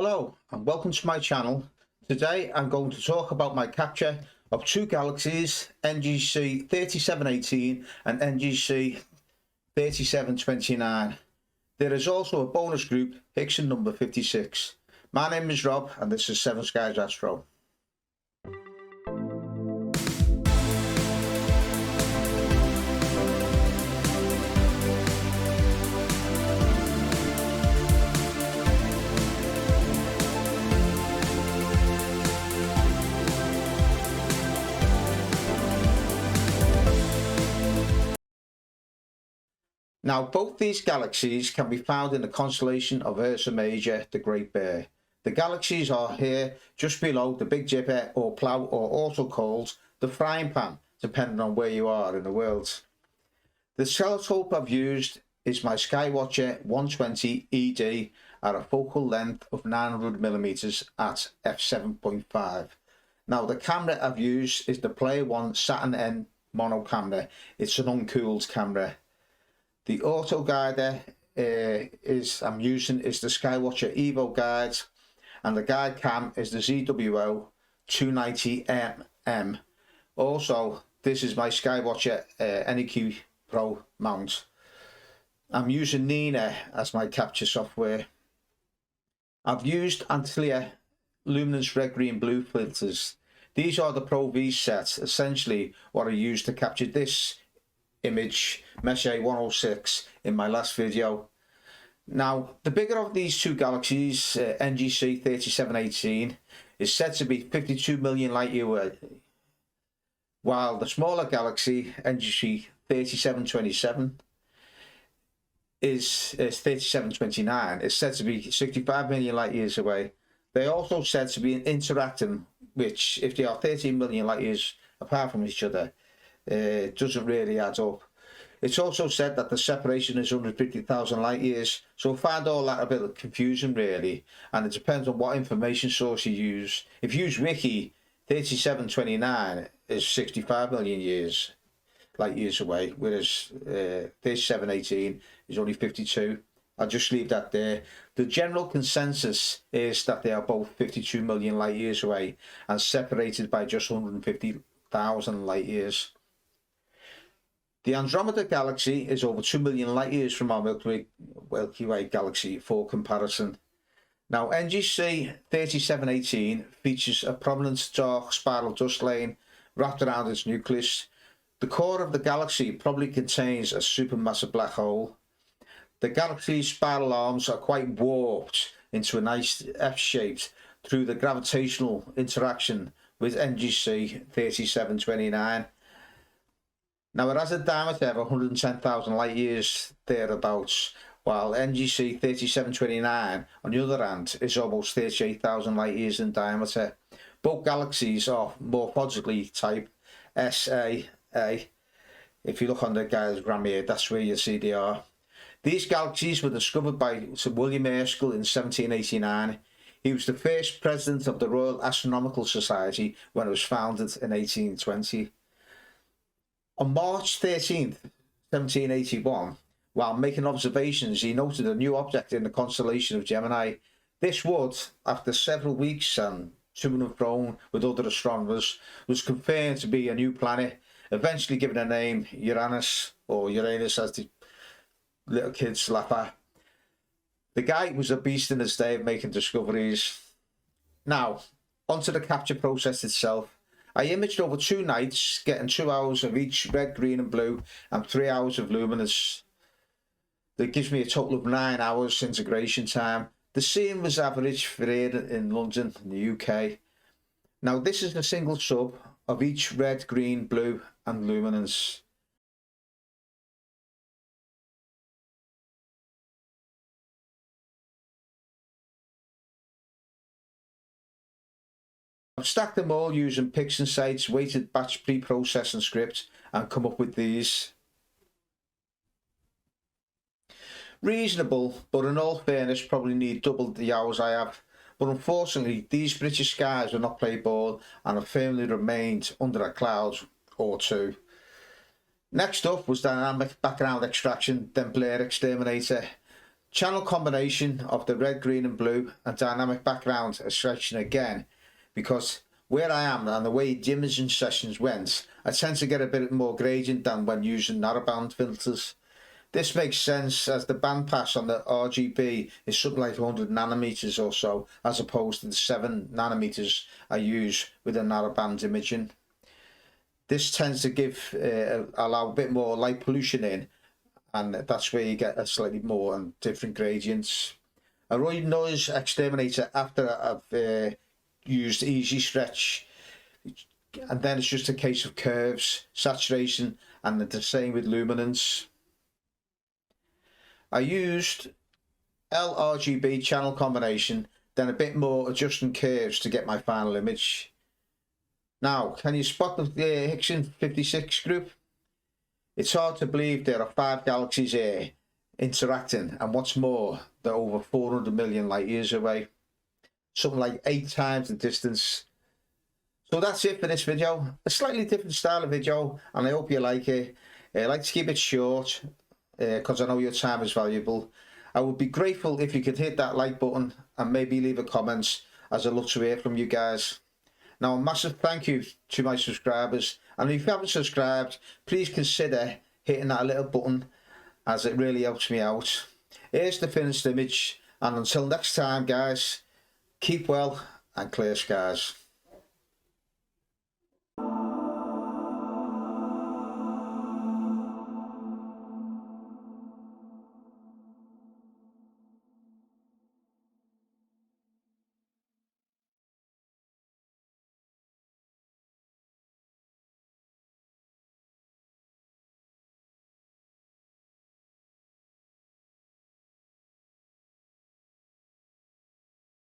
Hello and welcome to my channel. Today I'm going to talk about my capture of two galaxies, NGC3718 and NGC3729. There is also a bonus group, Hickson number 56. My name is Rob and this is Seven Skies Astro. Now, both these galaxies can be found in the constellation of Ursa Major, the Great Bear. The galaxies are here just below the Big Dipper or Plough, or also called the frying pan, depending on where you are in the world. The telescope I've used is my Skywatcher 120 ED at a focal length of 900mm at f7.5. Now, the camera I've used is the Player One Saturn N mono camera. It's an uncooled camera. The auto guider I'm using is the Skywatcher Evo guide, and the guide cam is the ZWO 290mm. Also, this is my Skywatcher NEQ Pro mount. I'm using Nina as my capture software. I've used Antilia Luminance Red, Green, Blue filters. These are the Pro V sets, essentially what I used to capture this image, Messier 106, in my last video. Now, the bigger of these two galaxies, NGC 3718, is said to be 52 million light year away, while the smaller galaxy, NGC 3729, is said to be 65 million light years away. They are also said to be interacting, which, if they are 13 million light years apart from each other, doesn't really add up. It's also said that the separation is 150,000 light years, so I find all that a bit confusing really, and it depends on what information source you use. If you use Wiki, 3729 is 65 million light years away, whereas 3718 is only 52. I'll just leave that there. The general consensus is that they are both 52 million light years away and separated by just 150,000 light years. The Andromeda galaxy is over 2 million light years from our Milky Way galaxy for comparison. Now, NGC 3718 features a prominent dark spiral dust lane wrapped around its nucleus. The core of the galaxy probably contains a supermassive black hole. The galaxy's spiral arms are quite warped into a nice F-shape through the gravitational interaction with NGC 3729. Now, it has a diameter of 110,000 light years thereabouts, while NGC 3729, on the other hand, is almost 38,000 light years in diameter. Both galaxies are morphologically type SAA. If you look on the diagram here, that's where you see they are. These galaxies were discovered by Sir William Herschel in 1789. He was the first president of the Royal Astronomical Society when it was founded in 1820. On March 13th, 1781, while making observations, he noted a new object in the constellation of Gemini. This would, after several weeks and to and fro with other astronomers, was confirmed to be a new planet, eventually given a name Uranus, or Uranus as the little kids laugh at. The guy was a beast in his day of making discoveries. Now, onto the capture process itself. I imaged over 2 nights, getting 2 hours of each red, green and blue and 3 hours of luminance. That gives me a total of 9 hours integration time. The scene was average for here in London, in the UK. Now, this is a single sub of each red, green, blue and luminance. I've stacked them all using picks and sites, weighted batch pre-processing script, and come up with these. Reasonable, but in all fairness, probably need double the hours I have. But unfortunately, these British skies will not play ball and have firmly remained under a cloud or two. Next up was dynamic background extraction, then blur exterminator. Channel combination of the red, green and blue and dynamic background are stretching again, because where I am and the way the imaging sessions went, I tend to get a bit more gradient than when using narrowband filters. This makes sense as the bandpass on the RGB is something like 100 nanometers or so, as opposed to the 7 nanometers I use with the narrowband imaging. This tends to give allow a bit more light pollution in, and that's where you get a slightly more and different gradients. I run noise exterminator after I've used easy stretch, and then it's just a case of curves, saturation, and the same with luminance. I used LRGB channel combination, then a bit more adjusting curves to get my final image. Now, can you spot the Hickson 56 group? It's hard to believe there are 5 galaxies here interacting, and what's more, they're over 400 million light years away. Something like 8 times the distance. So that's it for this video. A slightly different style of video, and I hope you like it. I like to keep it short, because I know your time is valuable. I would be grateful if you could hit that like button and maybe leave a comment, as I love to hear from you guys. Now, a massive thank you to my subscribers, and if you haven't subscribed, please consider hitting that little button, as it really helps me out. Here's the finished image, and until next time guys, keep well and clear skies.